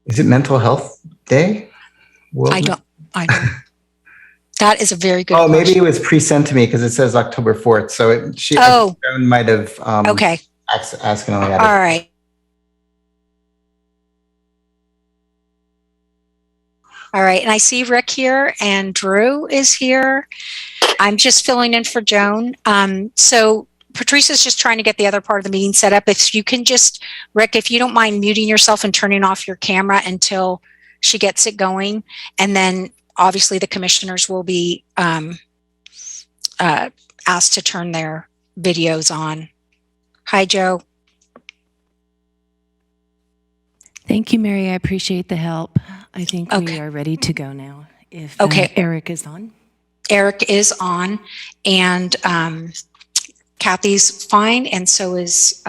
Is it Mental Health Day? I don't. That is a very good question. question. Maybe it was pre-sent to me because it says October 4th. So she might have okay. accidentally added. All right. All right. And I see Rick here and Drew is here. I'm just filling in for Joan. So Patrice is just trying to get the other part of the meeting set up. If you can just, Rick, if you don't mind muting yourself and turning off your camera until she gets it going. And then obviously the commissioners will be asked to turn their videos on. Hi, Joe. Thank you, Mary. I appreciate the help. I think we are ready to go now. If Eric is on. Eric is on, and Kathy's fine, and so is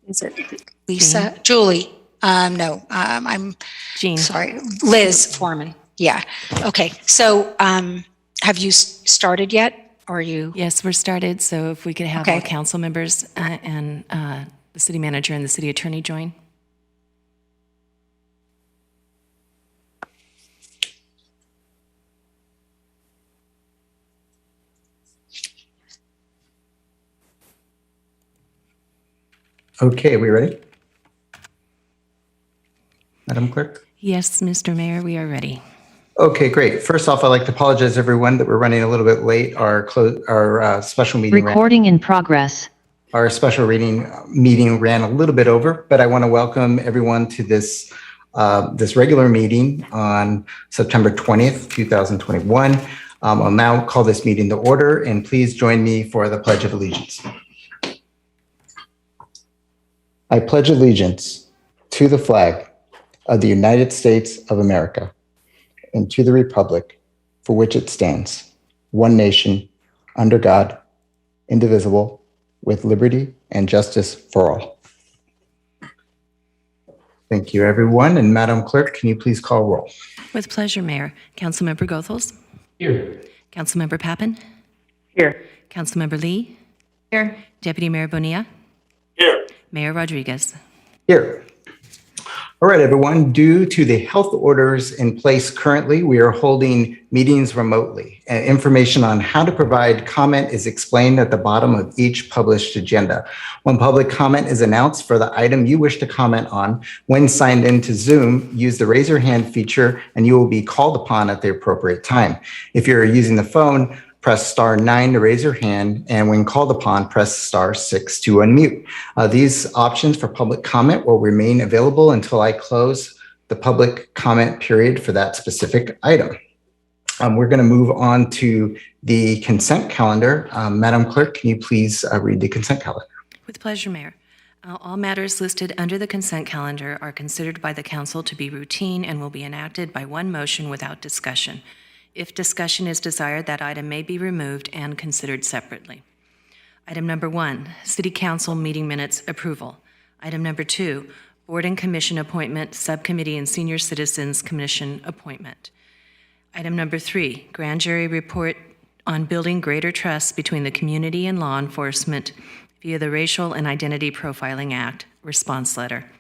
it Lisa? Jean? Julie. No, I'm Jean. Sorry, Liz Foreman. Yeah. Okay. So have you started yet? Or are you? Yes, we're started. So if we could have all council members and the city manager and the city attorney join. Okay, we ready? Madam Clerk? Yes, Mr. Mayor, we are ready. Okay, great. First off, I'd like to apologize, everyone, that we're running a little bit late. Our special meeting recording in progress. Our special meeting ran a little bit over, but I want to welcome everyone to this regular meeting on September 20th, 2021. I'll now call this meeting to order, and please join me for the Pledge of Allegiance. I pledge allegiance to the flag of the United States of America and to the republic for which it stands, one nation, under God, indivisible, with liberty and justice for all. Thank you, everyone. And Madam Clerk, can you please call roll? With pleasure, Mayor. Councilmember Goethals? Here. Councilmember Pappen? Here. Councilmember Lee? Here. Deputy Mayor Bonilla? Here. Mayor Rodriguez? Here. All right, everyone. Due to the health orders in place currently, we are holding meetings remotely. Information on how to provide comment is explained at the bottom of each published agenda. When public comment is announced for the item you wish to comment on, when signed into Zoom, use the raise your hand feature and you will be called upon at the appropriate time. If you're using the phone, press *9 to raise your hand, and when called upon, press *6 to unmute. These options for public comment will remain available until I close the public comment period for that specific item. We're going to move on to the consent calendar. Madam Clerk, can you please read the consent calendar? With pleasure, Mayor. All matters listed under the consent calendar are considered by the council to be routine and will be enacted by one motion without discussion. If discussion is desired, that item may be removed and considered separately. Item number 1, City Council meeting minutes approval. Item number 2, Board and Commission appointment, Subcommittee and Senior Citizens Commission appointment. Item number 3, Grand Jury report on building greater trust between the community and law enforcement via the Racial and Identity Profiling Act response letter.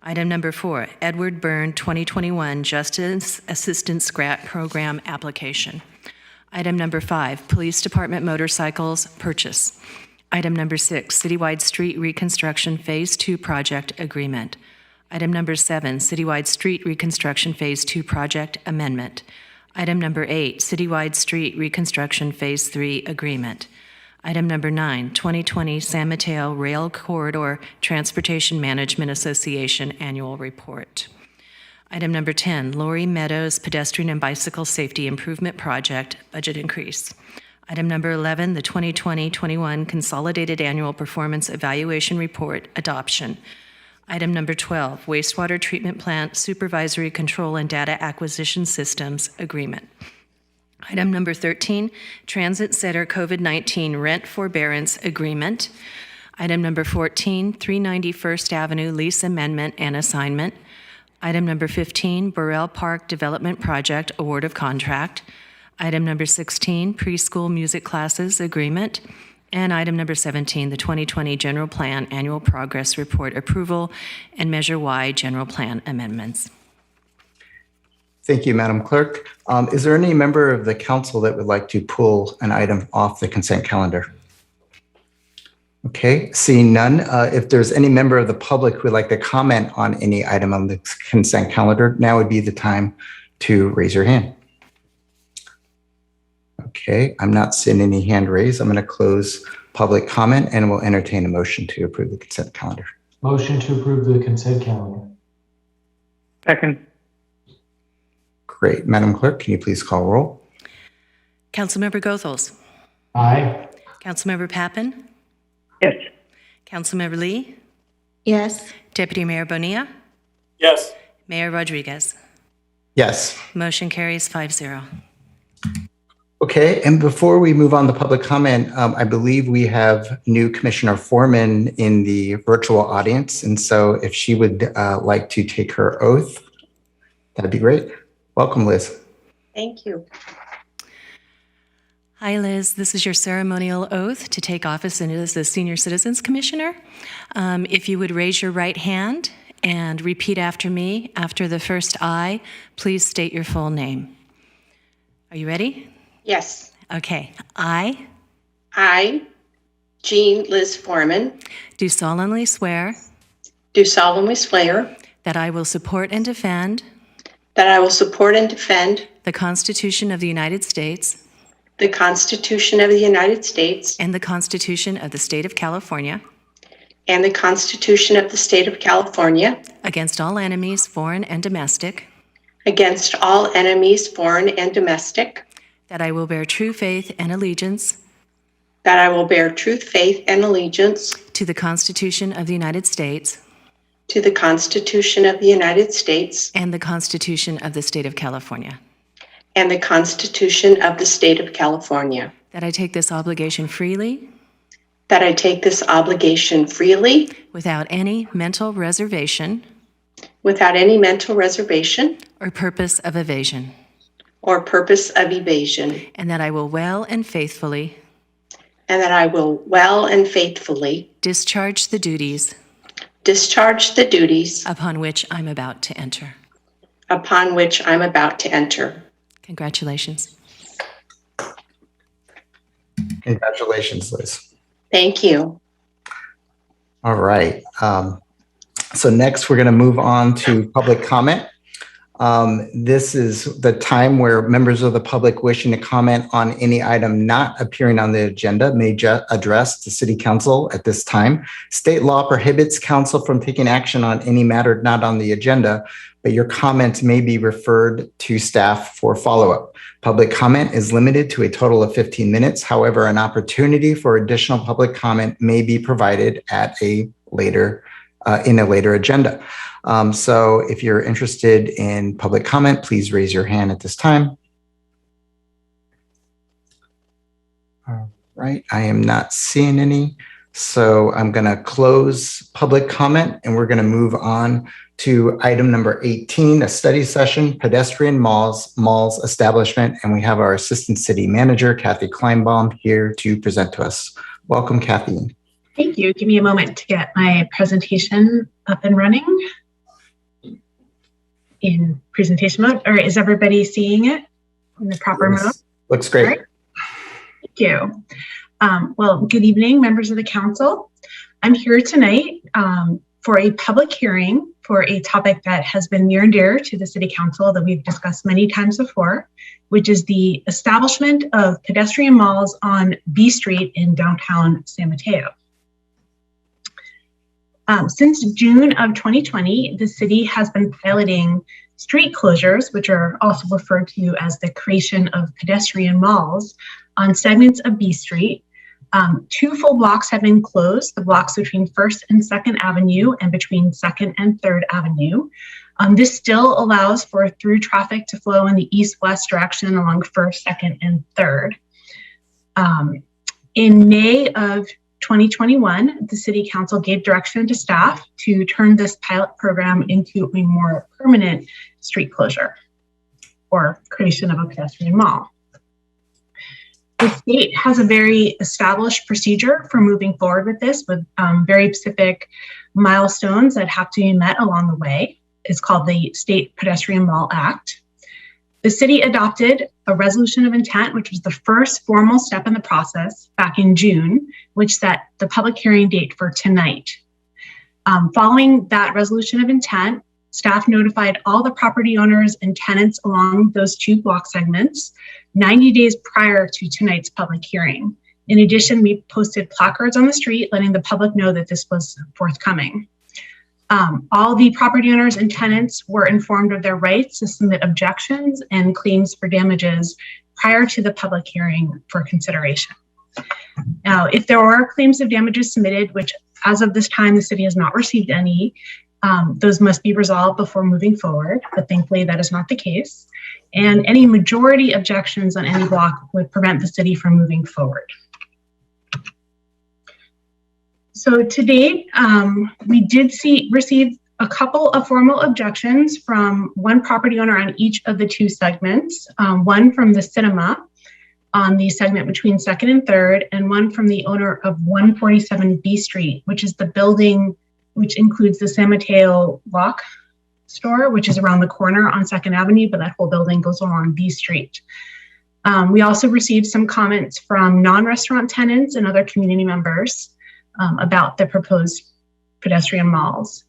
Item number 4, Edward Byrne 2021 Justice Assistance Grant Program application. Item number 5, Police Department motorcycles purchase. Item number 6, Citywide Street Reconstruction Phase 2 Project Agreement. Item number 7, Citywide Street Reconstruction Phase 2 Project Amendment. Item number 8, Citywide Street Reconstruction Phase 3 Agreement. Item number 9, 2020 San Mateo Rail Corridor Transportation Management Association Annual Report. Item number 10, Lori Meadows Pedestrian and Bicycle Safety Improvement Project Budget Increase. Item number 11, the 2020-21 Consolidated Annual Performance Evaluation Report Adoption. Item number 12, Wastewater Treatment Plant Supervisory Control and Data Acquisition Systems Agreement. Item number 13, Transit Center COVID-19 Rent Forbearance Agreement. Item number 14, 390 First Avenue Lease Amendment and Assignment. Item number 15, Burrell Park Development Project Award of Contract. Item number 16, Preschool Music Classes Agreement. And item number 17, the 2020 General Plan Annual Progress Report Approval and Measure Y General Plan Amendments. Thank you, Madam Clerk. Is there any member of the council that would like to pull an item off the consent calendar? Okay, seeing none. If there's any member of the public who would like to comment on any item on the consent calendar, now would be the time to raise your hand. Okay, I'm not seeing any hand raised. I'm going to close public comment and we'll entertain a motion to approve the consent calendar. Motion to approve the consent calendar. Second. Great. Madam Clerk, can you please call roll? Councilmember Goethals. Aye. Councilmember Pappen. Yes. Councilmember Lee. Yes. Deputy Mayor Bonilla. Yes. Mayor Rodriguez. Yes. Motion carries 5-0. Okay, and before we move on to public comment, I believe we have new Commissioner Foreman in the virtual audience. And so if she would like to take her oath, that'd be great. Welcome, Liz. Thank you. Hi, Liz. This is your ceremonial oath to take office as the Senior Citizens Commissioner. If you would raise your right hand and repeat after me. After the first I, please state your full name. Are you ready? Yes. Okay. I Jean Liz Foreman, do solemnly swear do solemnly swear that I will support and defend that I will support and defend the Constitution of the United States the Constitution of the United States and the Constitution of the State of California and the Constitution of the State of California against all enemies, foreign and domestic, against all enemies, foreign and domestic, that I will bear true faith and allegiance that I will bear truth, faith, and allegiance to the Constitution of the United States to the Constitution of the United States and the Constitution of the State of California, and the Constitution of the State of California, that I take this obligation freely that I take this obligation freely without any mental reservation without any mental reservation or purpose of evasion, or purpose of evasion, and that I will well and faithfully and that I will well and faithfully discharge the duties upon which I'm about to enter. Congratulations. Congratulations, Liz. Thank you. All right. So next we're going to move on to public comment. This is the time where members of the public wishing to comment on any item not appearing on the agenda may address the City Council at this time. State law prohibits council from taking action on any matter not on the agenda, but your comments may be referred to staff for follow-up. Public comment is limited to a total of 15 minutes. However, an opportunity for additional public comment may be provided at a later in a later agenda. So if you're interested in public comment, please raise your hand at this time. All right, I am not seeing any. So I'm going to close public comment and we're going to move on to item number 18, a study session, pedestrian malls establishment. And we have our Assistant City Manager, Kathy Kleinbaum, here to present to us. Welcome, Kathy. Thank you. Give me a moment to get my presentation up and running in presentation mode. Or is everybody seeing it in the proper mode? Looks great. Right. Thank you. Well, good evening, members of the council. I'm here tonight for a public hearing for a topic that has been near and dear to the City Council that we've discussed many times before, which is the establishment of pedestrian malls on B Street in downtown San Mateo. Since June of 2020, the city has been piloting street closures, which are also referred to as the creation of pedestrian malls, on segments of B Street. 2 full blocks have been closed, the blocks between 1st and 2nd Avenue and between 2nd and 3rd Avenue. This still allows for through traffic to flow in the east-west direction along 1st, 2nd, and 3rd. In May of 2021, the City Council gave direction to staff to turn this pilot program into a more permanent street closure or creation of a pedestrian mall. The state has a very established procedure for moving forward with this, with very specific milestones that have to be met along the way. It's called the State Pedestrian Mall Act. The city adopted a resolution of intent, which was the first formal step in the process back in June, which set the public hearing date for tonight. Following that resolution of intent, staff notified all the property owners and tenants along those 2 block segments 90 days prior to tonight's public hearing. In addition, we posted placards on the street letting the public know that this was forthcoming. All the property owners and tenants were informed of their rights to submit objections and claims for damages prior to the public hearing for consideration. Now, if there are claims of damages submitted, which as of this time, the city has not received any, those must be resolved before moving forward, but thankfully that is not the case. And any majority objections on any block would prevent the city from moving forward. So to date, we did receive a couple of formal objections from one property owner on each of the 2 segments, one from the cinema on the segment between 2nd and 3rd, and one from the owner of 147 B Street, which is the building which includes the San Mateo lock store, which is around the corner on 2nd Avenue, but that whole building goes along B Street. We also received some comments from non-restaurant tenants and other community members about the proposed pedestrian malls.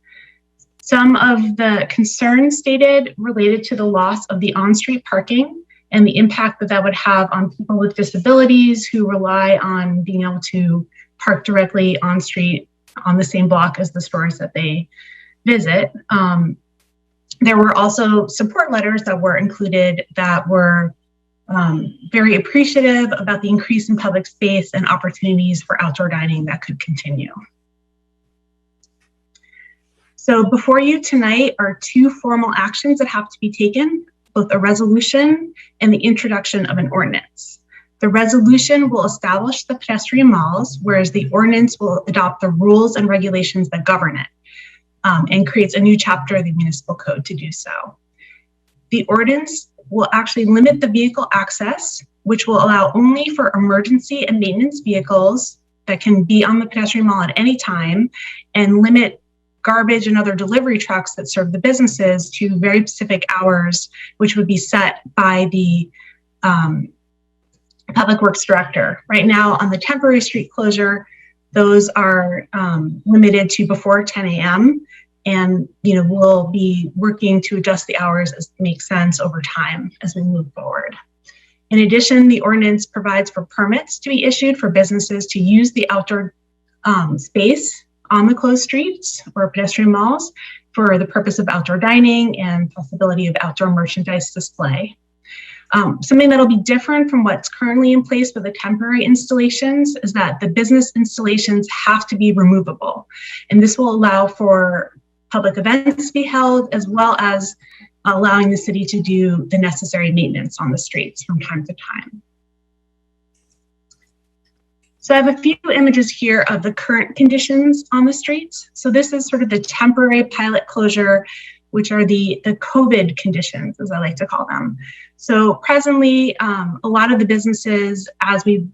Some of the concerns stated related to the loss of the on-street parking and the impact that that would have on people with disabilities who rely on being able to park directly on street on the same block as the stores that they visit. There were also support letters that were included that were very appreciative about the increase in public space and opportunities for outdoor dining that could continue. So before you tonight are 2 formal actions that have to be taken, both a resolution and the introduction of an ordinance. The resolution will establish the pedestrian malls, whereas the ordinance will adopt the rules and regulations that govern it, and creates a new chapter of the municipal code to do so. The ordinance will actually limit the vehicle access, which will allow only for emergency and maintenance vehicles that can be on the pedestrian mall at any time, and limit garbage and other delivery trucks that serve the businesses to very specific hours, which would be set by the Public Works Director. Right now on the temporary street closure, those are limited to before 10 a.m. And we'll be working to adjust the hours as it makes sense over time as we move forward. In addition, the ordinance provides for permits to be issued for businesses to use the outdoor space on the closed streets or pedestrian malls for the purpose of outdoor dining and possibility of outdoor merchandise display. Something that'll be different from what's currently in place with the temporary installations is that the business installations have to be removable. And this will allow for public events to be held, as well as allowing the city to do the necessary maintenance on the streets from time to time. So I have a few images here of the current conditions on the streets. So this is sort of the temporary pilot closure, which are the COVID conditions, as I like to call them. So presently, a lot of the businesses, as we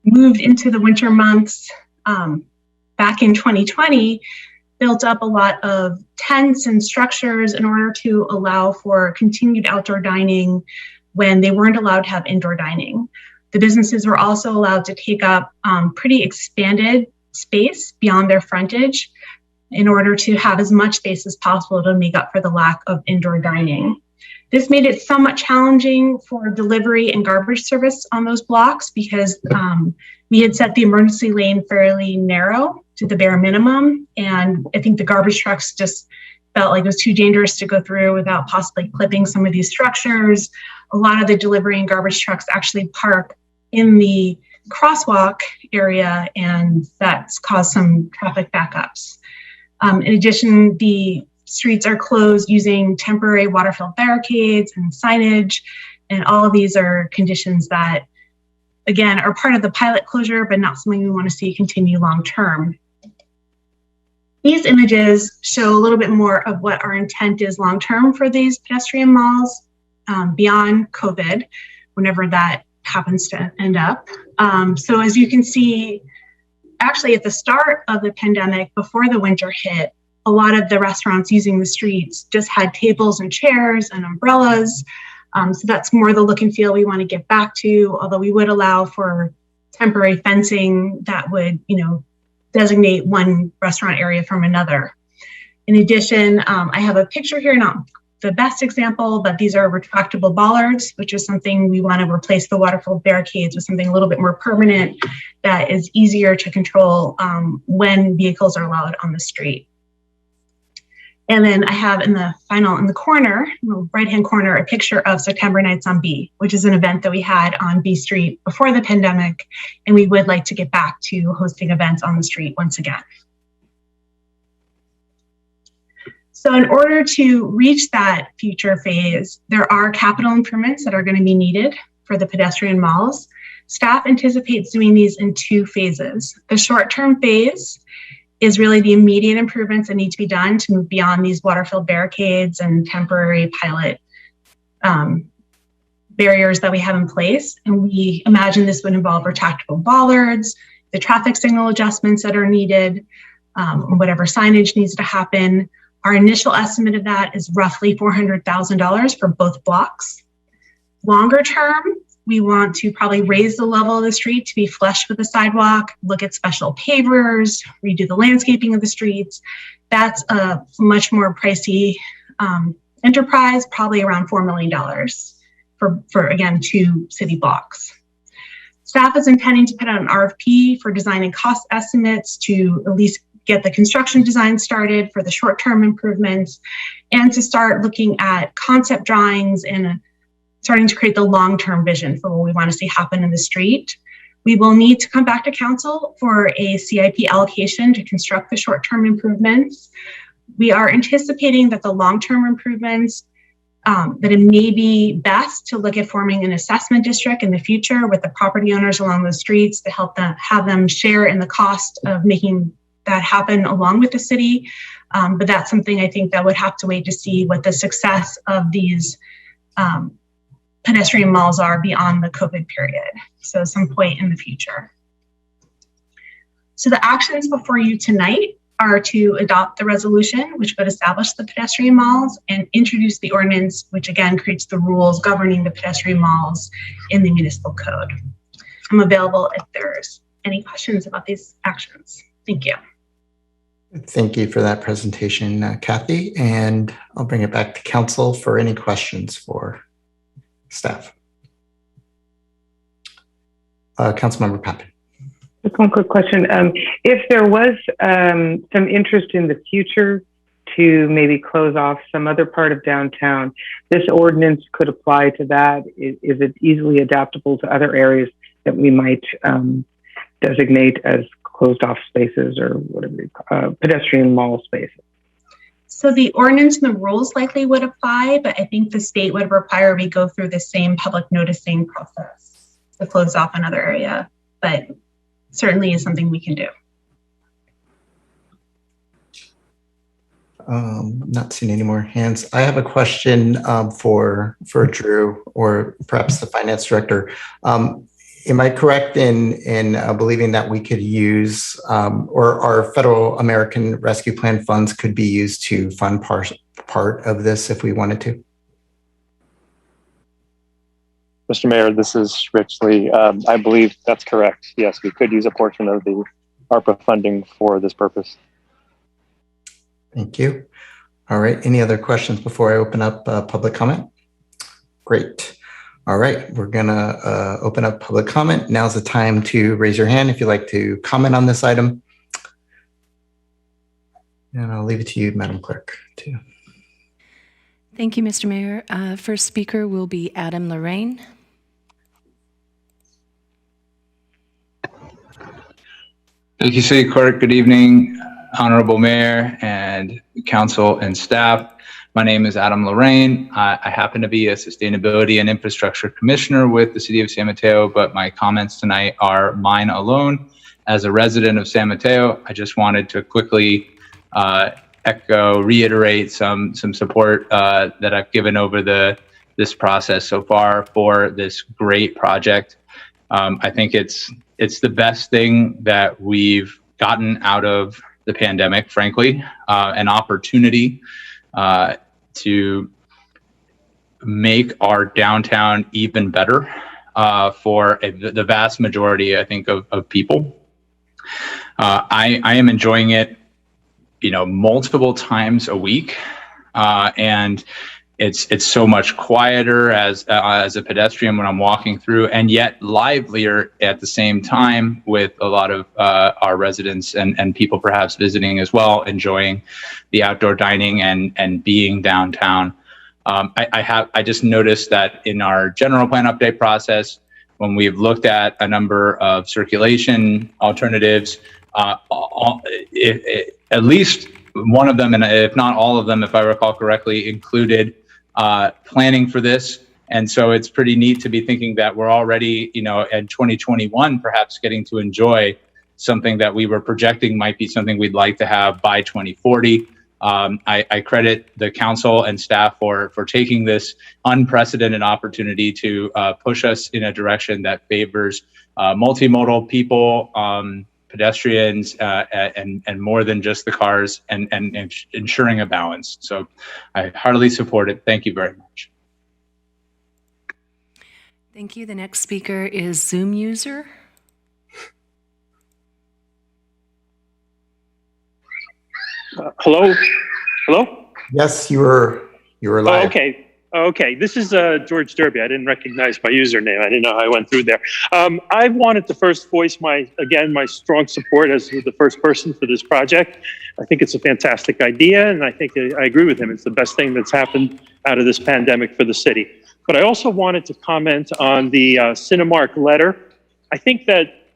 moved into the winter months back in 2020, built up a lot of tents and structures in order to allow for continued outdoor dining when they weren't allowed to have indoor dining. The businesses were also allowed to take up pretty expanded space beyond their frontage in order to have as much space as possible to make up for the lack of indoor dining. This made it somewhat challenging for delivery and garbage service on those blocks because we had set the emergency lane fairly narrow to the bare minimum. And I think the garbage trucks just felt like it was too dangerous to go through without possibly clipping some of these structures. A lot of the delivery and garbage trucks actually park in the crosswalk area, and that's caused some traffic backups. In addition, the streets are closed using temporary water-filled barricades and signage, and all of these are conditions that, again, are part of the pilot closure, but not something we want to see continue long-term. These images show a little bit more of what our intent is long-term for these pedestrian malls beyond COVID, whenever that happens to end up. So as you can see, actually at the start of the pandemic, before the winter hit, a lot of the restaurants using the streets just had tables and chairs and umbrellas. So that's more the look and feel we want to get back to, although we would allow for temporary fencing that would, designate one restaurant area from another. In addition, I have a picture here, not the best example, but these are retractable bollards, which is something we want to replace the waterfall barricades with something a little bit more permanent that is easier to control when vehicles are allowed on the street. And then I have in the corner, right-hand corner, a picture of September Nights on B, which is an event that we had on B Street before the pandemic, and we would like to get back to hosting events on the street once again. So in order to reach that future phase, there are capital improvements that are going to be needed for the pedestrian malls. Staff anticipates doing these in 2 phases. The short-term phase is really the immediate improvements that need to be done to move beyond these water-filled barricades and temporary pilot barriers that we have in place. And we imagine this would involve retractable bollards, the traffic signal adjustments that are needed, whatever signage needs to happen. Our initial estimate of that is roughly $400,000 for both blocks. Longer term, we want to probably raise the level of the street to be flush with the sidewalk, look at special pavers, redo the landscaping of the streets. That's a much more pricey enterprise, probably around $4 million for again, 2 city blocks. Staff is intending to put out an RFP for design and cost estimates to at least get the construction design started for the short-term improvements, and to start looking at concept drawings and starting to create the long-term vision for what we want to see happen in the street. We will need to come back to council for a CIP allocation to construct the short-term improvements. We are anticipating that the long-term improvements, that it may be best to look at forming an assessment district in the future with the property owners along the streets to help them have them share in the cost of making that happen along with the city. But that's something I think that would have to wait to see what the success of these pedestrian malls are beyond the COVID period. So some point in the future. So the actions before you tonight are to adopt the resolution, which would establish the pedestrian malls, and introduce the ordinance, which again creates the rules governing the pedestrian malls in the municipal code. I'm available if there's any questions about these actions. Thank you. Thank you for that presentation, Kathy, and I'll bring it back to council for any questions for staff. Councilmember Pappen. Just one quick question. If there was some interest in the future to maybe close off some other part of downtown, this ordinance could apply to that. Is it easily adaptable to other areas that we might designate as closed off spaces or whatever, pedestrian mall spaces? So the ordinance and the rules likely would apply, but I think the state would require we go through the same public noticing process to close off another area, but certainly is something we can do. Not seeing any more hands. I have a question for Drew, or perhaps the finance director. Am I correct in believing that we could use, or our Federal American Rescue Plan funds could be used to fund part of this if we wanted to? Mr. Mayor, this is Rich Lee. I believe that's correct. Yes, we could use a portion of the ARPA funding for this purpose. Thank you. All right. Any other questions before I open up public comment? Great. All right. We're going to open up public comment. Now's the time to raise your hand if you'd like to comment on this item. And I'll leave it to you, Madam Clerk, too. Thank you, Mr. Mayor. First speaker will be Adam Lorraine. Thank you, City Clerk. Good evening, Honorable Mayor and Council and staff. My name is Adam Lorraine. I happen to be a Sustainability and Infrastructure Commissioner with the City of San Mateo, but my comments tonight are mine alone. As a resident of San Mateo, I just wanted to quickly reiterate some support that I've given over the this process so far for this great project. I think it's the best thing that we've gotten out of the pandemic, frankly, an opportunity to make our downtown even better for the vast majority, I think, of people. I am enjoying it, multiple times a week, and it's so much quieter as a pedestrian when I'm walking through, and yet livelier at the same time, with a lot of our residents and people perhaps visiting as well, enjoying the outdoor dining and being downtown. I just noticed that in our general plan update process, when we've looked at a number of circulation alternatives, at least one of them, and if not all of them, if I recall correctly, included planning for this. And so it's pretty neat to be thinking that we're already, in 2021, perhaps getting to enjoy something that we were projecting might be something we'd like to have by 2040. I credit the council and staff for taking this unprecedented opportunity to push us in a direction that favors multimodal people, pedestrians, and more than just the cars, and ensuring a balance. So I heartily support it. Thank you very much. Thank you. The next speaker is Zoom user. Hello? Yes, you were live. Okay. This is George Derby. I didn't recognize my username. I didn't know how I went through there. I wanted to first voice my strong support as the first person for this project. I think it's a fantastic idea, and I think I agree with him. It's the best thing that's happened out of this pandemic for the city. But I also wanted to comment on the Cinemark letter. I think that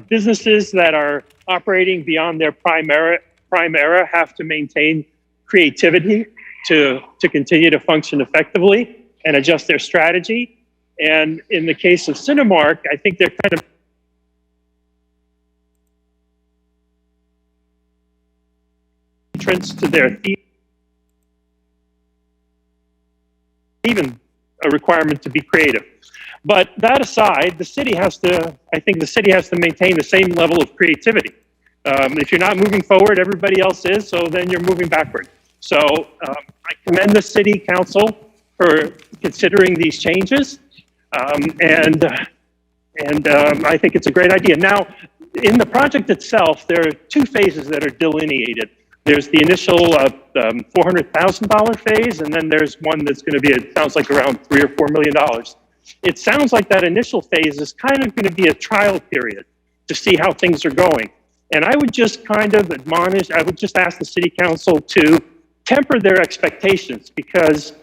businesses that are operating beyond their prime era have to maintain creativity to continue to function effectively and adjust their strategy. And in the case of Cinemark, I think they're kind of entrance to their even a requirement to be creative. But that aside, I think the city has to maintain the same level of creativity. If you're not moving forward, everybody else is, so then you're moving backward. So I commend the city council for considering these changes, and I think it's a great idea. Now, in the project itself, there are two phases that are delineated. There's the initial $400,000 phase, and then there's one that's going to be, it sounds like around $3 or $4 million. It sounds like that initial phase is kind of going to be a trial period to see how things are going. And I would just kind of I would just ask the city council to temper their expectations, because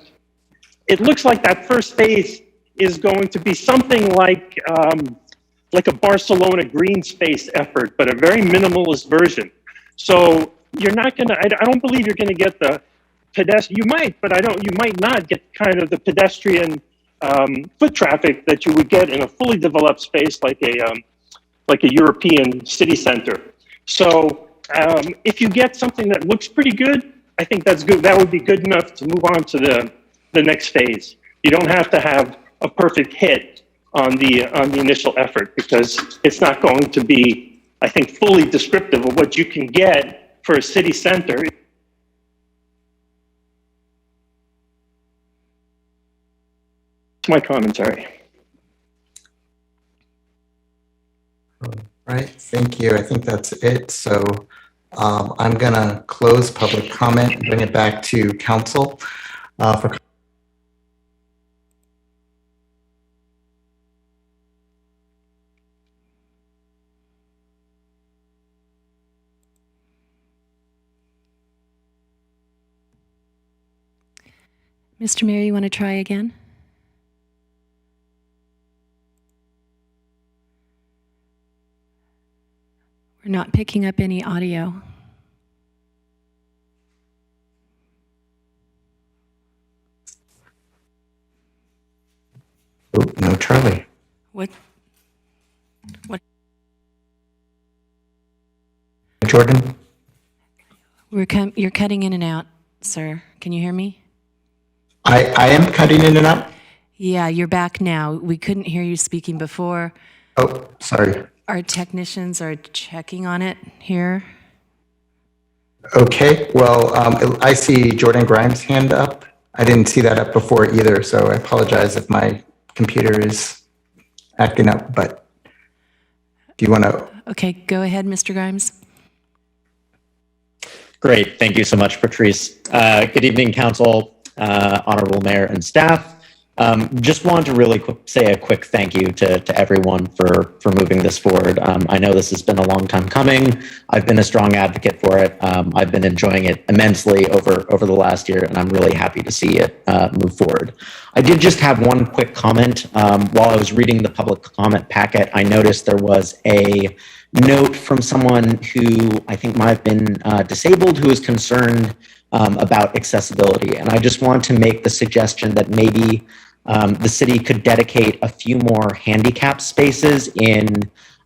it looks like that first phase is going to be something like a Barcelona green space effort, but a very minimalist version. So you're not going to, I don't believe you're going to get the pedestrian, you might, but you might not get kind of the pedestrian foot traffic that you would get in a fully developed space like a European city center. So if you get something that looks pretty good, I think that's good. That would be good enough to move on to the next phase. You don't have to have a perfect hit on the initial effort, because it's not going to be, I think, fully descriptive of what you can get for a city center. It's my commentary. Right, thank you. I think that's it. So I'm going to close public comment and bring it back to council for Mr. Mayor, you want to try again? We're not picking up any audio. Oh, no, Charlie. What? Jordan? You're cutting in and out, sir. Can you hear me? I am cutting in and out. Yeah, you're back now. We couldn't hear you speaking before. Oh, sorry. Our technicians are checking on it here. Okay, well, I see Jordan Grimes' hand up. I didn't see that up before either, so I apologize if my computer is acting up, but do you want to? Okay, go ahead, Mr. Grimes. Great. Thank you so much, Patrice. Good evening, Council, Honorable Mayor and staff. Just wanted to really say a quick thank you to everyone for moving this forward. I know this has been a long time coming. I've been a strong advocate for it. I've been enjoying it immensely over the last year, and I'm really happy to see it move forward. I did just have one quick comment. While I was reading the public comment packet, I noticed there was a note from someone who I think might have been disabled, who is concerned about accessibility. And I just want to make the suggestion that maybe the city could dedicate a few more handicap spaces in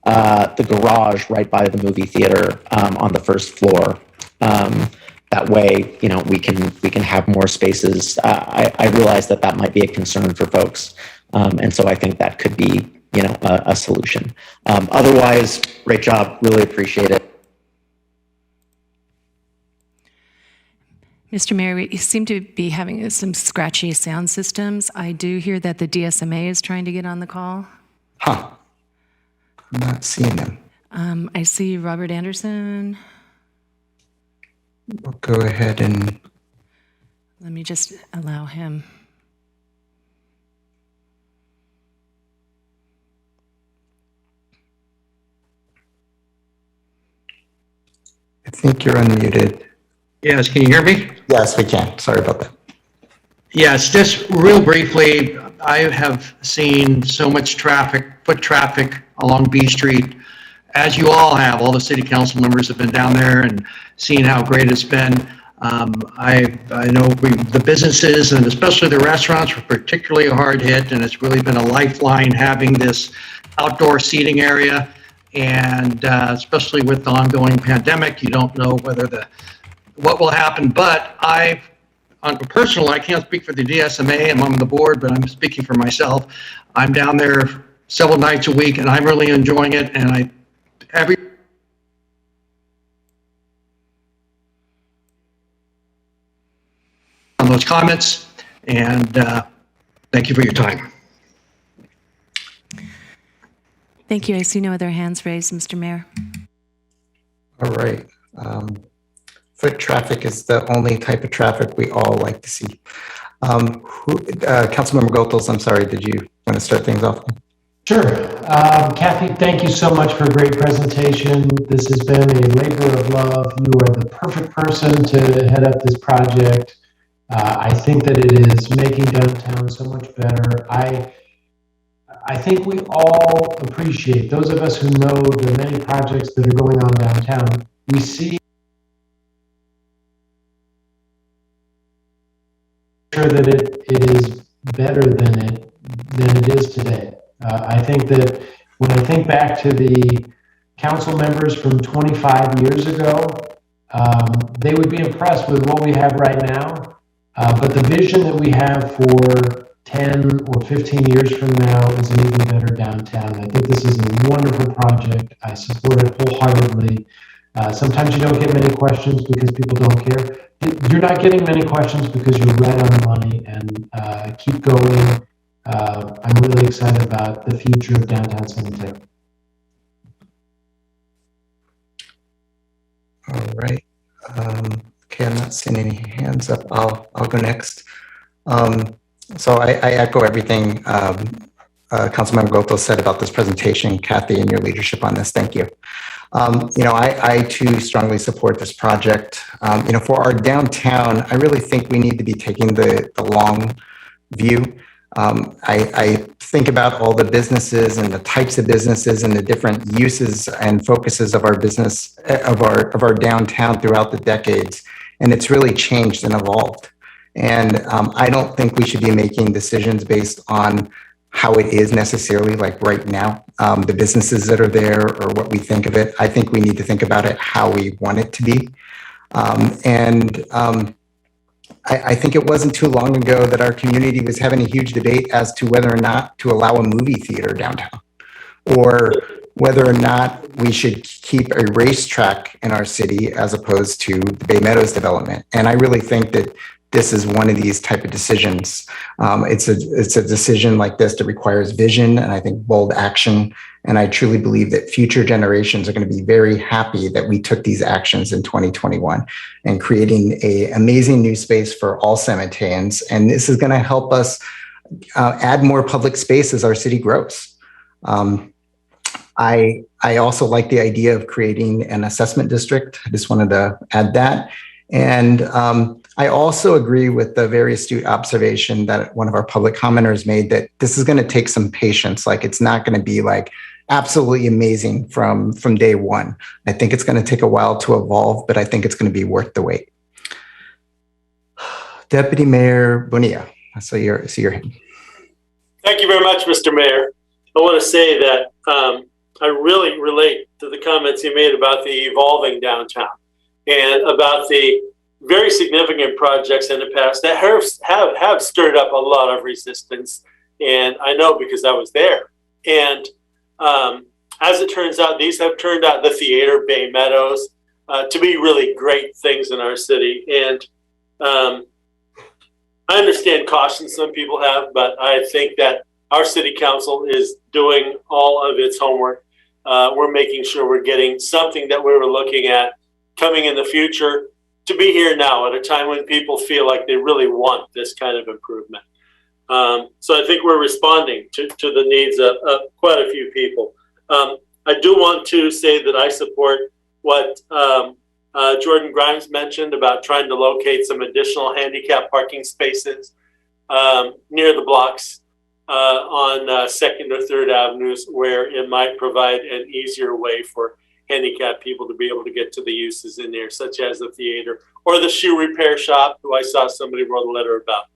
the garage right by the movie theater on the first floor. That way, you know, we can have more spaces. I realize that might be a concern for folks, and so I think that could be, you know, a solution. Otherwise, great job. Really appreciate it. Mr. Mayor, we seem to be having some scratchy sound systems. I do hear that the DSMA is trying to get on the call. Huh. I'm not seeing them. I see Robert Anderson. We'll go ahead and... Let me just allow him. I think you're unmuted. Yes, can you hear me? Yes, we can. Sorry about that. Yes, just real briefly, I have seen so much traffic, foot traffic along B Street, as you all have. All the city council members have been down there and seen how great it's been. I know the businesses and especially the restaurants were particularly hard hit, and it's really been a lifeline having this outdoor seating area. And especially with the ongoing pandemic, you don't know what will happen. But on a personal, I can't speak for the DSMA, I'm on the board, but I'm speaking for myself. I'm down there several nights a week, and I'm really enjoying it. And on those comments, and thank you for your time. Thank you. I see no other hands raised, Mr. Mayor. All right. Foot traffic is the only type of traffic we all like to see. Councilmember Goethals, I'm sorry, did you want to start things off? Sure. Kathy, thank you so much for a great presentation. This has been a labor of love. You are the perfect person to head up this project. I think that it is making downtown so much better. I think we all appreciate, those of us who know the many projects that are going on downtown, we see sure that it is better than it is today. I think that when I think back to the council members from 25 years ago, they would be impressed with what we have right now. But the vision that we have for 10 or 15 years from now is an even better downtown. I think this is a wonderful project. I support it wholeheartedly. Sometimes you don't get many questions because people don't care. You're not getting many questions because you're right on the money, and keep going. I'm really excited about the future of downtown San Mateo. All right. Okay, I'm not seeing any hands up. I'll go next. So I echo everything Councilmember Goethals said about this presentation. Kathy, and your leadership on this, thank you. You know, I too strongly support this project. You know, for our downtown, I really think we need to be taking the long view. I think about all the businesses and the types of businesses and the different uses and focuses of our business, of our downtown throughout the decades, and it's really changed and evolved. And I don't think we should be making decisions based on how it is necessarily like right now, the businesses that are there or what we think of it. I think we need to think about it how we want it to be. I think it wasn't too long ago that our community was having a huge debate as to whether or not to allow a movie theater downtown, or whether or not we should keep a racetrack in our city as opposed to the Bay Meadows development. And I really think that this is one of these type of decisions. It's a decision like this that requires vision and I think bold action. And I truly believe that future generations are going to be very happy that we took these actions in 2021 and creating an amazing new space for all Cemitans. And this is going to help us add more public space as our city grows. I also like the idea of creating an assessment district. I just wanted to add that. And I also agree with the very astute observation that one of our public commenters made, that this is going to take some patience. Like, it's not going to be like absolutely amazing from day one. I think it's going to take a while to evolve, but I think it's going to be worth the wait. Deputy Mayor Bonilla, I see your hand. Thank you very much, Mr. Mayor. I want to say that I really relate to the comments you made about the evolving downtown and about the very significant projects in the past that have stirred up a lot of resistance. And I know because I was there. And as it turns out, these have turned out, the theater, Bay Meadows, to be really great things in our city. And I understand caution some people have, but I think that our city council is doing all of its homework. We're making sure we're getting something that we were looking at coming in the future to be here now at a time when people feel like they really want this kind of improvement. So I think we're responding to the needs of quite a few people. I do want to say that I support what Jordan Grimes mentioned about trying to locate some additional handicap parking spaces near the blocks on 2nd or 3rd Avenues, where it might provide an easier way for handicapped people to be able to get to the uses in there, such as the theater or the shoe repair shop, who I saw somebody wrote a letter about.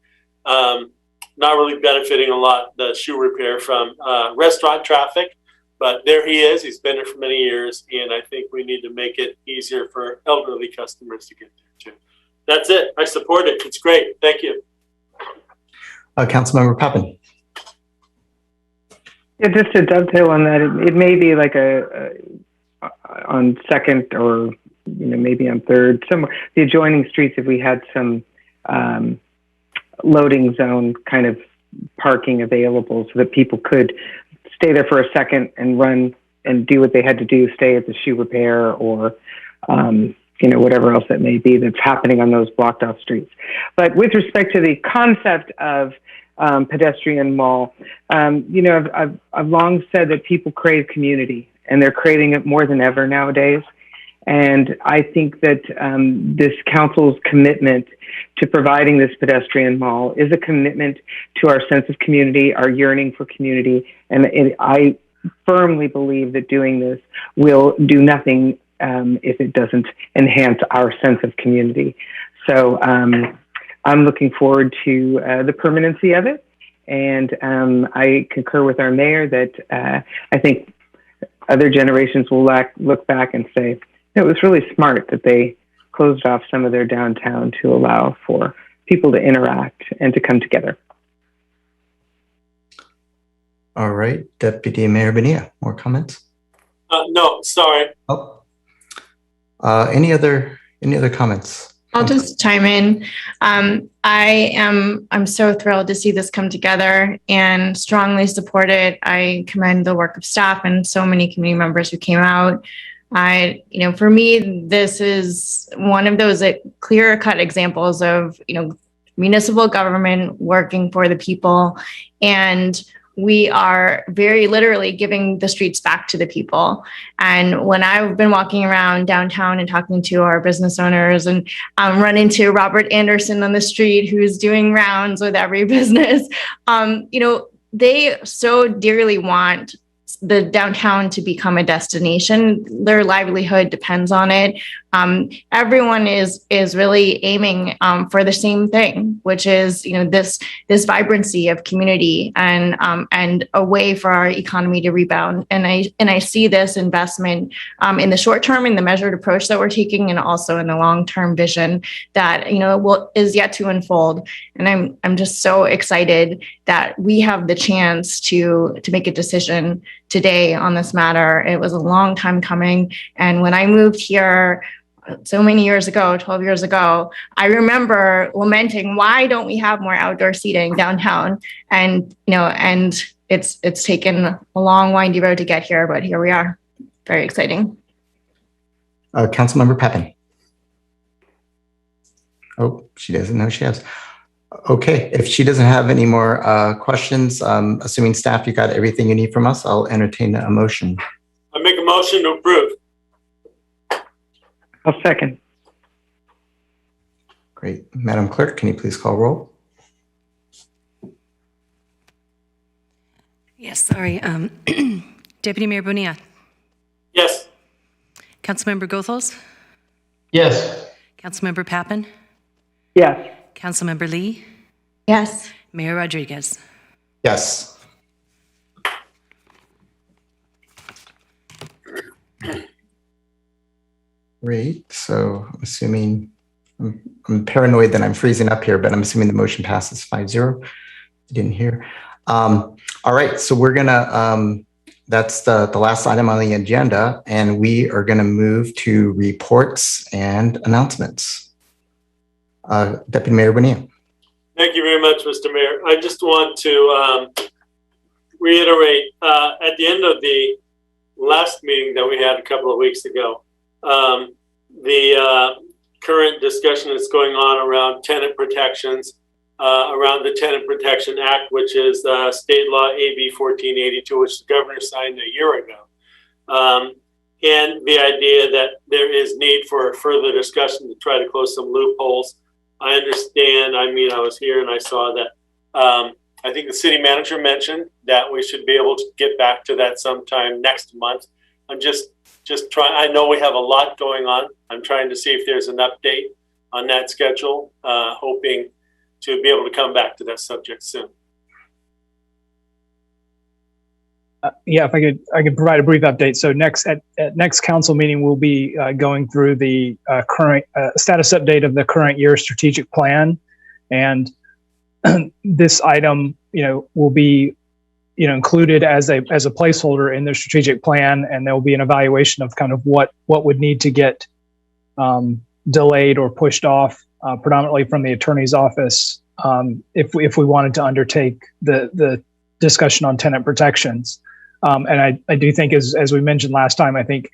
Not really benefiting a lot, the shoe repair, from restaurant traffic, but there he is. He's been there for many years, and I think we need to make it easier for elderly customers to get there too. That's it. I support it. It's great. Thank you. Councilmember Pappen. Yeah, just to dovetail on that, it may be like on 2nd or maybe on 3rd, somewhere the adjoining streets, if we had some loading zone kind of parking available so that people could stay there for a second and run and do what they had to do, stay at the shoe repair or whatever else that may be that's happening on those blocked off streets. But with respect to the concept of pedestrian mall, I've long said that people crave community, and they're craving it more than ever nowadays. And I think that this council's commitment to providing this pedestrian mall is a commitment to our sense of community, our yearning for community. And I firmly believe that doing this will do nothing if it doesn't enhance our sense of community. So I'm looking forward to the permanency of it. And I concur with our mayor that I think other generations will look back and say, it was really smart that they closed off some of their downtown to allow for people to interact and to come together. All right, Deputy Mayor Bonilla, more comments? No, sorry. Oh, any other comments? I'll just chime in. I'm so thrilled to see this come together and strongly support it. I commend the work of staff and so many community members who came out. For me, this is one of those clear-cut examples of, municipal government working for the people. And we are very literally giving the streets back to the people. And when I've been walking around downtown and talking to our business owners and run into Robert Anderson on the street, who's doing rounds with every business, they so dearly want the downtown to become a destination. Their livelihood depends on it. Everyone is really aiming for the same thing, which is this vibrancy of community and a way for our economy to rebound. And I see this investment in the short term, in the measured approach that we're taking, and also in the long term vision that is yet to unfold. And I'm just so excited that we have the chance to make a decision today on this matter. It was a long time coming, and when I moved here so many years ago, 12 years ago, I remember lamenting, why don't we have more outdoor seating downtown? And it's taken a long, windy road to get here, but here we are. Very exciting. Councilmember Pepin. Oh, she doesn't know she has. Okay, if she doesn't have any more questions, assuming staff, you got everything you need from us, I'll entertain a motion. I make a motion to approve. I'll second. Great. Madam Clerk, can you please call roll? Yes, sorry. Deputy Mayor Bonilla. Yes. Councilmember Goethals. Yes. Councilmember Pappen. Yes. Councilmember Lee. Yes. Mayor Rodriguez. Yes. Great. So I'm assuming, I'm paranoid that I'm freezing up here, but I'm assuming the motion passes 5-0. I didn't hear. All right. So we're going to, that's the last item on the agenda, and we are going to move to reports and announcements. Deputy Mayor Bonilla. Thank you very much, Mr. Mayor. I just want to reiterate at the end of the last meeting that we had a couple of weeks ago, the current discussion that's going on around tenant protections, around the Tenant Protection Act, which is state law AB 1482, which the governor signed a year ago. And the idea that there is need for further discussion to try to close some loopholes. I understand. I mean, I was here and I saw that. I think the city manager mentioned that we should be able to get back to that sometime next month. I'm just trying. I know we have a lot going on. I'm trying to see if there's an update on that schedule, hoping to be able to come back to that subject soon. Yeah, if I could provide a brief update. So at next council meeting, we'll be going through the current status update of the current year strategic plan, and this item, will be, included as a placeholder in the strategic plan, and there will be an evaluation of kind of what would need to get delayed or pushed off, predominantly from the attorney's office, if we wanted to undertake the discussion on tenant protections. And I do think, as we mentioned last time, I think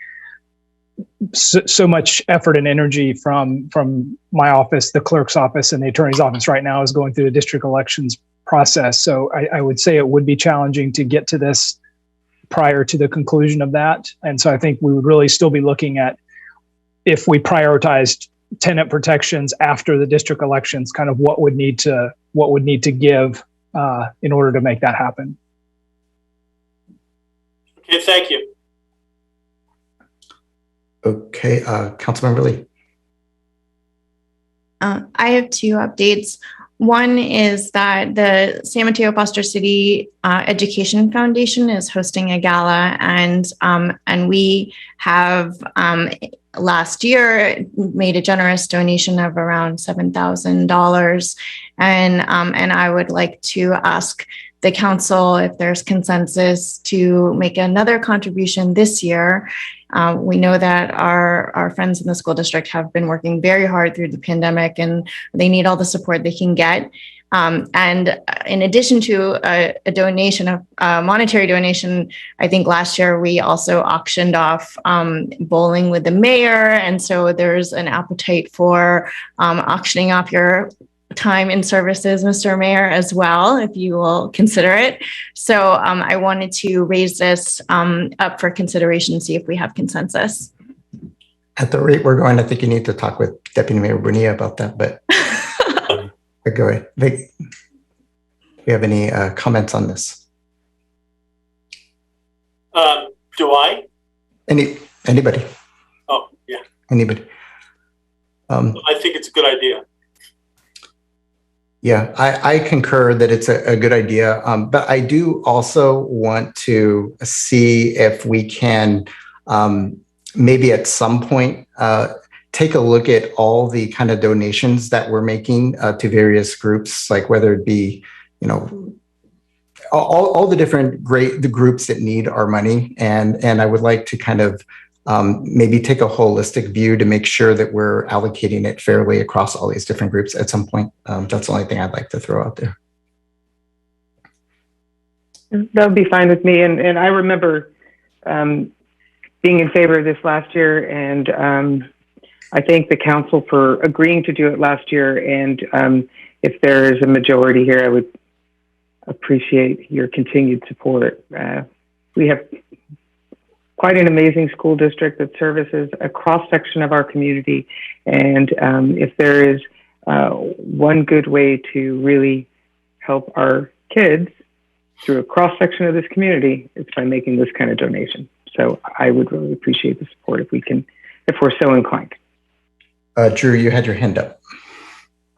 so much effort and energy from my office, the clerk's office, and the attorney's office right now is going through the district elections process. So I would say it would be challenging to get to this prior to the conclusion of that. And so I think we would really still be looking at, if we prioritized tenant protections after the district elections, kind of what would need to give in order to make that happen. Okay, thank you. Okay, Councilmember Lee. I have two updates. One is that the San Mateo Foster City Education Foundation is hosting a gala, and we have last year made a generous donation of around $7,000, and I would like to ask the council if there's consensus to make another contribution this year. We know that our friends in the school district have been working very hard through the pandemic, and they need all the support they can get. And in addition to a donation, a monetary donation, I think last year we also auctioned off bowling with the mayor. And so there's an appetite for auctioning off your time in services, Mr. Mayor, as well, if you will consider it. So I wanted to raise this up for consideration, see if we have consensus. At the rate we're going, I think you need to talk with Deputy Mayor Bonilla about that, but go ahead. Do we have any comments on this? Do I? Anybody? Oh, yeah. Anybody? I think it's a good idea. Yeah, I concur that it's a good idea. But I do also want to see if we can maybe at some point take a look at all the kind of donations that we're making to various groups, like whether it be, you know, all the different the groups that need our money. And I would like to kind of maybe take a holistic view to make sure that we're allocating it fairly across all these different groups at some point. That's the only thing I'd like to throw out there. That would be fine with me. And I remember being in favor of this last year, and I thank the council for agreeing to do it last year. And if there is a majority here, I would appreciate your continued support. We have quite an amazing school district that services a cross-section of our community. And if there is one good way to really help our kids through a cross-section of this community, it's by making this kind of donation. So I would really appreciate the support if we're so inclined. Drew, you had your hand up.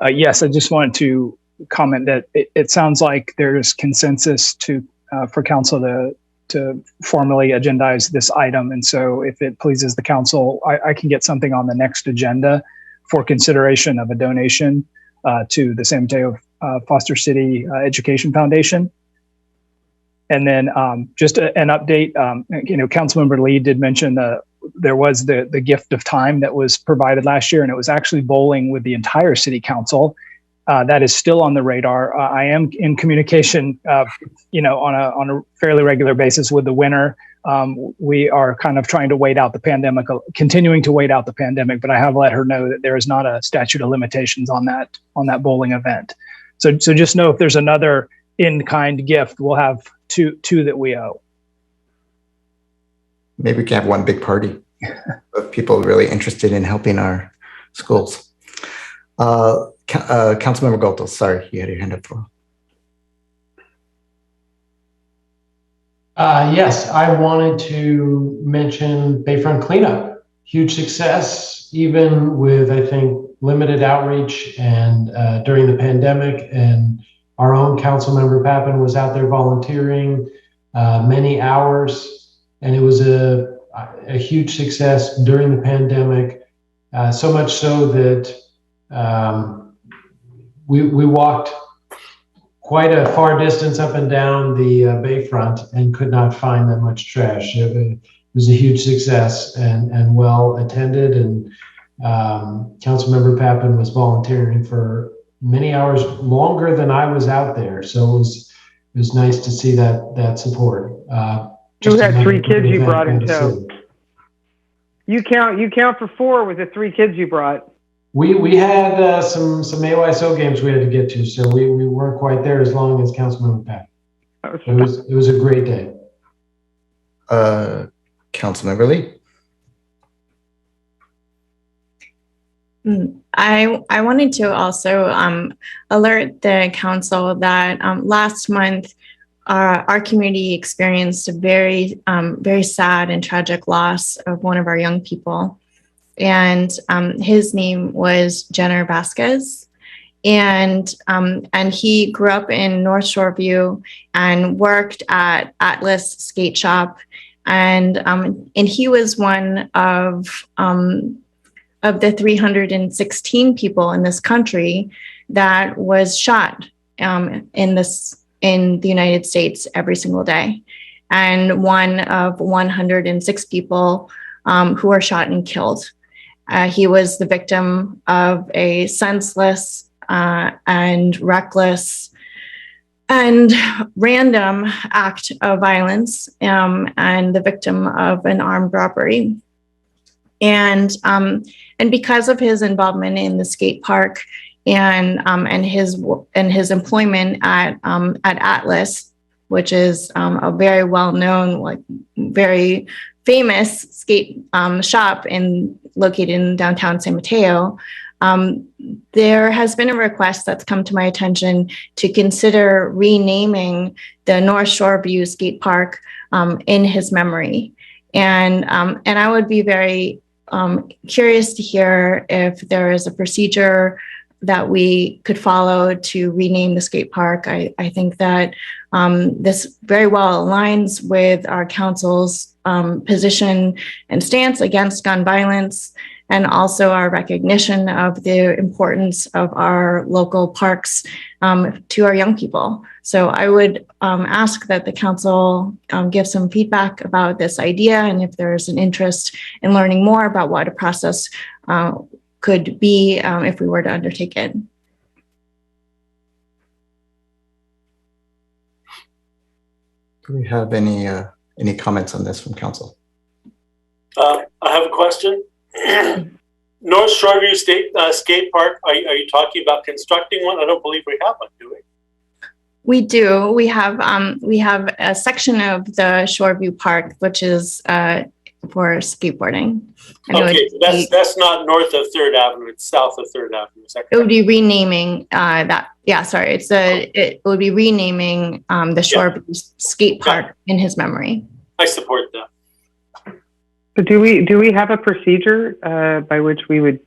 Yes, I just wanted to comment that it sounds like there's consensus for council to formally agendize this item. And so if it pleases the council, I can get something on the next agenda for consideration of a donation to the San Mateo Foster City Education Foundation. And then just an update, Councilmember Lee did mention there was the gift of time that was provided last year, and it was actually bowling with the entire city council. That is still on the radar. I am in communication, on a fairly regular basis with the winner. We are kind of trying to wait out the pandemic, continuing to wait out the pandemic, but I have let her know that there is not a statute of limitations on that bowling event. So just know if there's another in-kind gift, we'll have two that we owe. Maybe we can have one big party of people really interested in helping our schools. Councilmember Goltos, sorry, you had your hand up for. Yes, I wanted to mention Bayfront Cleanup. Huge success, even with, I think, limited outreach and during the pandemic. And our own Councilmember Pappen was out there volunteering many hours. And it was a huge success during the pandemic, so much so that we walked quite a far distance up and down the Bayfront and could not find that much trash. It was a huge success and well attended. And Councilmember Pappen was volunteering for many hours longer than I was out there. So it was nice to see that support. Who had 3 kids you brought in tow? You count for 4 with the 3 kids you brought. We had some AYSO games we had to get to, so we weren't quite there as long as Councilmember Pat. It was a great day. Councilmember Lee. I wanted to also alert the council that last month our community experienced a very sad and tragic loss of one of our young people. And his name was Jenner Vasquez. And he grew up in North Shoreview and worked at Atlas Skate Shop. And he was one of the 316 people in this country that was shot in the United States every single day, and one of 106 people who were shot and killed. He was the victim of a senseless and reckless and random act of violence, and the victim of an armed robbery. And because of his involvement in the skate park and his employment at Atlas, which is a very well-known, very famous skate shop located in downtown San Mateo, There has been a request that's come to my attention to consider renaming the North Shore View Skate Park in his memory. And I would be very curious to hear if there is a procedure that we could follow to rename the skate park. I think that this very well aligns with our council's position and stance against gun violence, and also our recognition of the importance of our local parks to our young people. So I would ask that the council give some feedback about this idea, and if there's an interest in learning more about what a process could be if we were to undertake it. Do we have any comments on this from council? I have a question. North Shoreview Skate Park, are you talking about constructing one? I don't believe we have one, do we? We do. We have a section of the Shoreview Park, which is for skateboarding. Okay, that's not north of 3rd Avenue, it's south of 3rd Avenue. Is that correct? It would be renaming that. Yeah, sorry. It would be renaming the Shoreview Skate Park in his memory. I support that. So do we have a procedure by which we would?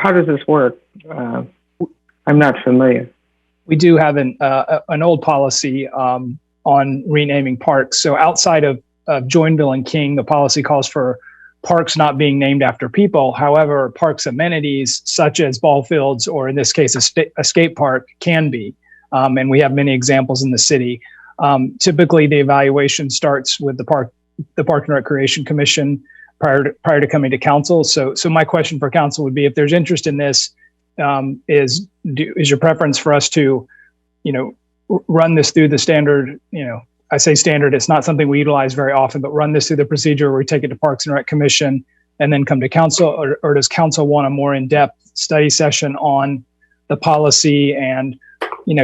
How does this work? I'm not familiar. We do have an old policy on renaming parks. So outside of Joinville and King, the policy calls for parks not being named after people. However, parks amenities such as ball fields, or in this case, a skate park, can be. And we have many examples in the city. Typically, the evaluation starts with the Park and Recreation Commission prior to coming to council. So my question for council would be, if there's interest in this, is your preference for us to, run this through the standard, I say standard, it's not something we utilize very often, but run this through the procedure where we take it to Parks and Rec Commission and then come to council, or does council want a more in-depth study session on the policy and,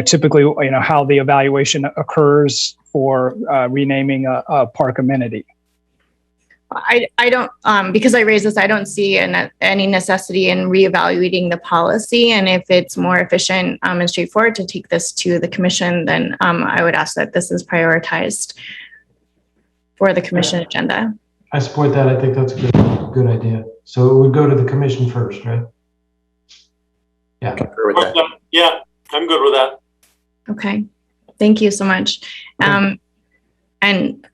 typically, how the evaluation occurs for renaming a park amenity? I don't, because I raised this, I don't see any necessity in reevaluating the policy. And if it's more efficient and straightforward to take this to the commission, then I would ask that this is prioritized for the commission agenda. I support that. I think that's a good idea. So it would go to the commission first, right? Yeah. Yeah, I'm good with that. Okay. Thank you so much. And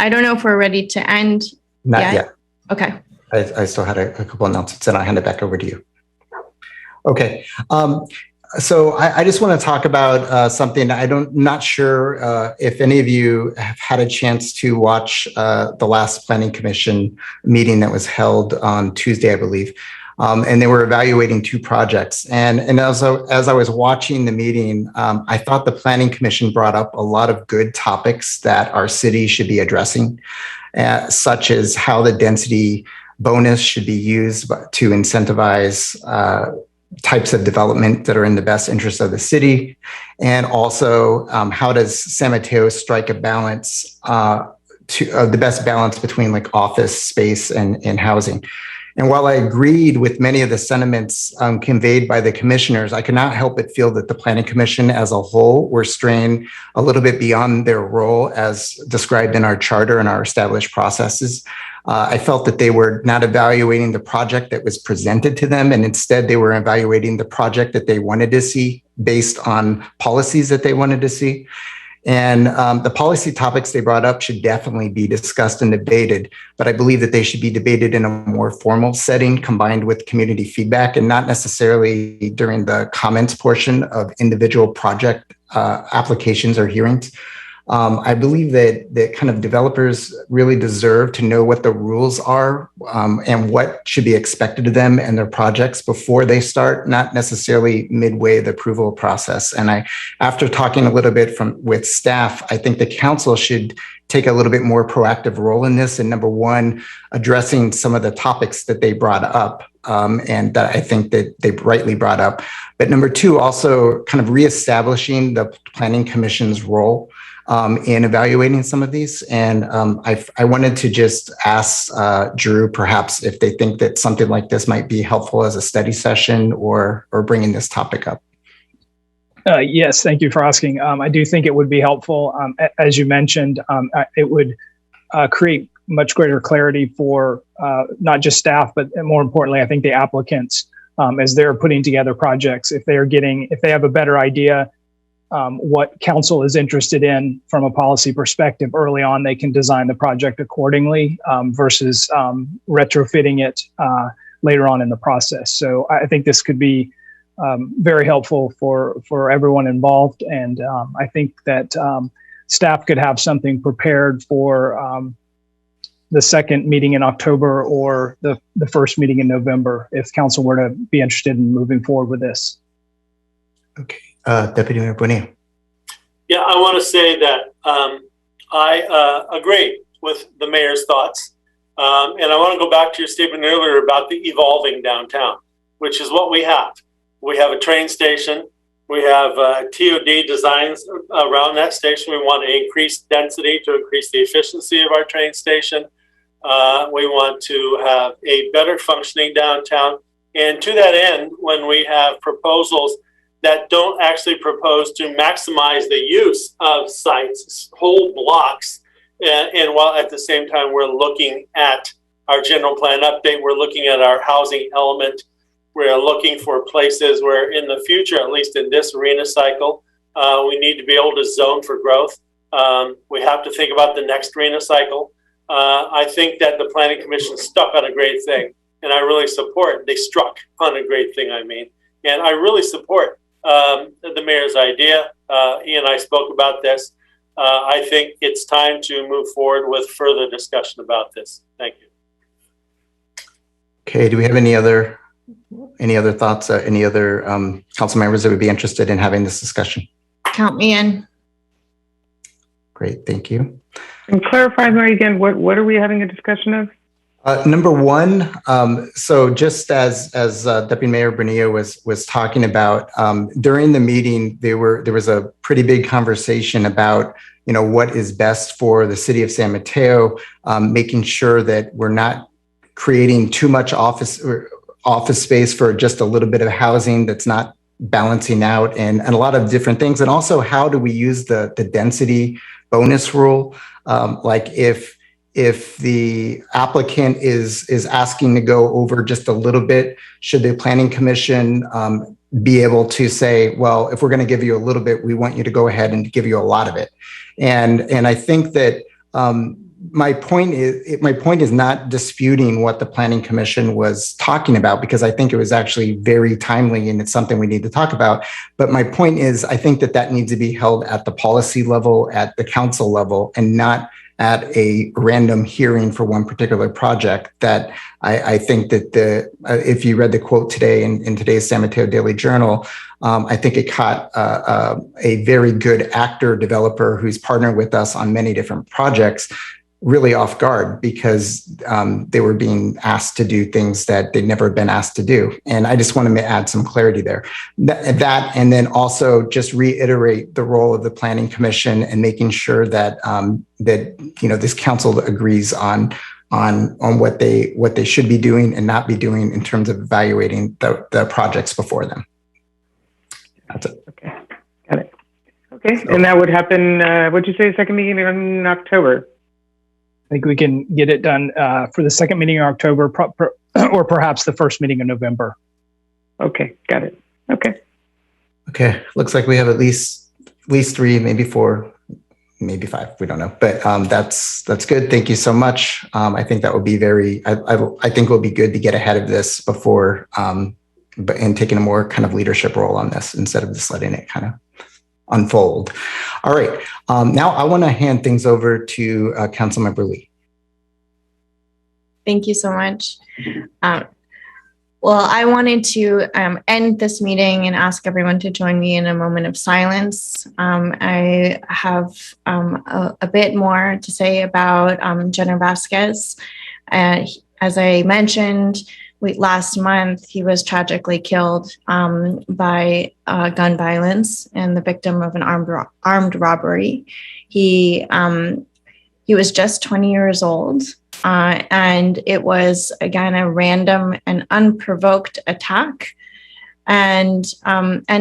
I don't know if we're ready to end. Not yet. Okay. I still had a couple announcements, and I'll hand it back over to you. Okay. So I just want to talk about something. Not sure if any of you have had a chance to watch the last Planning Commission meeting that was held on Tuesday, I believe. And they were evaluating 2 projects. And as I was watching the meeting, I thought the Planning Commission brought up a lot of good topics that our city should be addressing, such as how the density bonus should be used to incentivize types of development that are in the best interest of the city. And also, how does San Mateo strike a balance, the best balance between like office space and housing. And while I agreed with many of the sentiments conveyed by the commissioners, I could not help but feel that the Planning Commission as a whole were straying a little bit beyond their role as described in our charter and our established processes. I felt that they were not evaluating the project that was presented to them, and instead they were evaluating the project that they wanted to see based on policies that they wanted to see. And the policy topics they brought up should definitely be discussed and debated, but I believe that they should be debated in a more formal setting combined with community feedback, and not necessarily during the comments portion of individual project applications or hearings. I believe that kind of developers really deserve to know what the rules are and what should be expected of them and their projects before they start, not necessarily midway the approval process. And after talking a little bit with staff, I think the council should take a little bit more proactive role in this. And number one, addressing some of the topics that they brought up and that I think that they rightly brought up. But number two, also kind of reestablishing the Planning Commission's role. in evaluating some of these. And I wanted to just ask Drew, perhaps if they think that something like this might be helpful as a study session or bringing this topic up. Yes, thank you for asking. I do think it would be helpful. As you mentioned, it would create much greater clarity for not just staff, but more importantly, I think the applicants as they're putting together projects. If they have a better idea what council is interested in from a policy perspective early on, they can design the project accordingly versus retrofitting it later on in the process. So I think this could be very helpful for everyone involved. And I think that staff could have something prepared for the second meeting in October or the first meeting in November if council were to be interested in moving forward with this. Okay, Deputy Mayor Bonilla. Yeah, I want to say that I agree with the mayor's thoughts. And I want to go back to your statement earlier about the evolving downtown, which is what we have. We have a train station. We have TOD designs around that station. We want to increase density to increase the efficiency of our train station. We want to have a better functioning downtown. And to that end, when we have proposals that don't actually propose to maximize the use of sites, whole blocks, and while at the same time we're looking at our general plan update, we're looking at our housing element. We're looking for places where in the future, at least in this arena cycle, we need to be able to zone for growth. We have to think about the next arena cycle. I think that the Planning Commission stuck on a great thing, and I really support, they struck on a great thing, and I really support the mayor's idea. He and I spoke about this. I think it's time to move forward with further discussion about this. Thank you. Okay, do we have any other thoughts, any other council members that would be interested in having this discussion? Count me in. Great, thank you. And clarify that again, what are we having a discussion of? Number one, so just as Deputy Mayor Bonilla was talking about, during the meeting, there was a pretty big conversation about, what is best for the city of San Mateo, making sure that we're not creating too much office space for just a little bit of housing that's not balancing out, and a lot of different things. And also, how do we use the density bonus rule? Like if the applicant is asking to go over just a little bit, should the Planning Commission be able to say, well, if we're going to give you a little bit, we want you to go ahead and give you a lot of it. And I think that my point is not disputing what the Planning Commission was talking about, because I think it was actually very timely and it's something we need to talk about. But my point is, I think that needs to be held at the policy level, at the council level, and not at a random hearing for one particular project. That I think that if you read the quote today in today's San Mateo Daily Journal, I think it caught a very good actor developer who's partnered with us on many different projects really off guard, because they were being asked to do things that they'd never been asked to do. And I just want to add some clarity there. That and then also just reiterate the role of the Planning Commission and making sure that this council agrees on what they should be doing and not be doing in terms of evaluating the projects before them. That's it. Okay, got it. Okay, so, and that would happen, what'd you say, second meeting in October? I think we can get it done for the second meeting in October, or perhaps the first meeting in November. Okay, got it. Okay. Okay, looks like we have at least 3, maybe 4, maybe 5. We don't know, but that's good. Thank you so much. I think that would be I think it would be good to get ahead of this before, and taking a more kind of leadership role on this instead of just letting it kind of unfold. All right. Now I want to hand things over to Councilmember Lee. Thank you so much. Well, I wanted to end this meeting and ask everyone to join me in a moment of silence. I have a bit more to say about Jenna Vasquez. As I mentioned, last month, he was tragically killed by gun violence and the victim of an armed robbery. He was just 20 years old, and it was, again, a random and unprovoked attack. And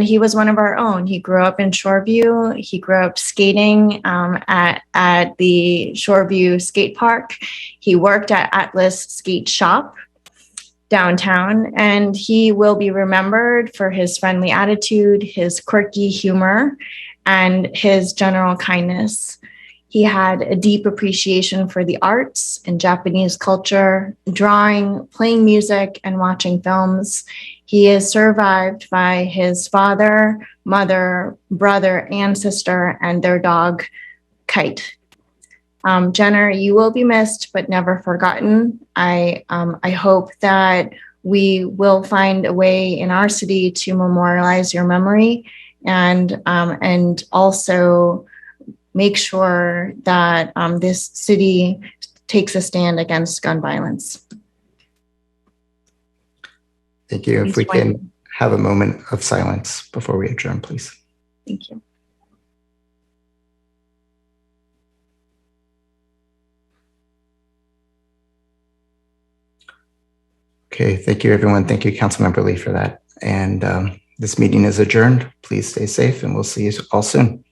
he was one of our own. He grew up in Shoreview. He grew up skating at the Shoreview Skatepark. He worked at Atlas Skate Shop downtown, and he will be remembered for his friendly attitude, his quirky humor, and his general kindness. He had a deep appreciation for the arts and Japanese culture, drawing, playing music, and watching films. He is survived by his father, mother, brother, and sister, and their dog, Kite. Jenner, you will be missed, but never forgotten. I hope that we will find a way in our city to memorialize your memory, and also make sure that this city takes a stand against gun violence. Thank you. If we can have a moment of silence before we adjourn, please. Thank you. Okay, thank you, everyone. Thank you, Councilmember Lee, for that. And this meeting is adjourned. Please stay safe, and we'll see you all soon.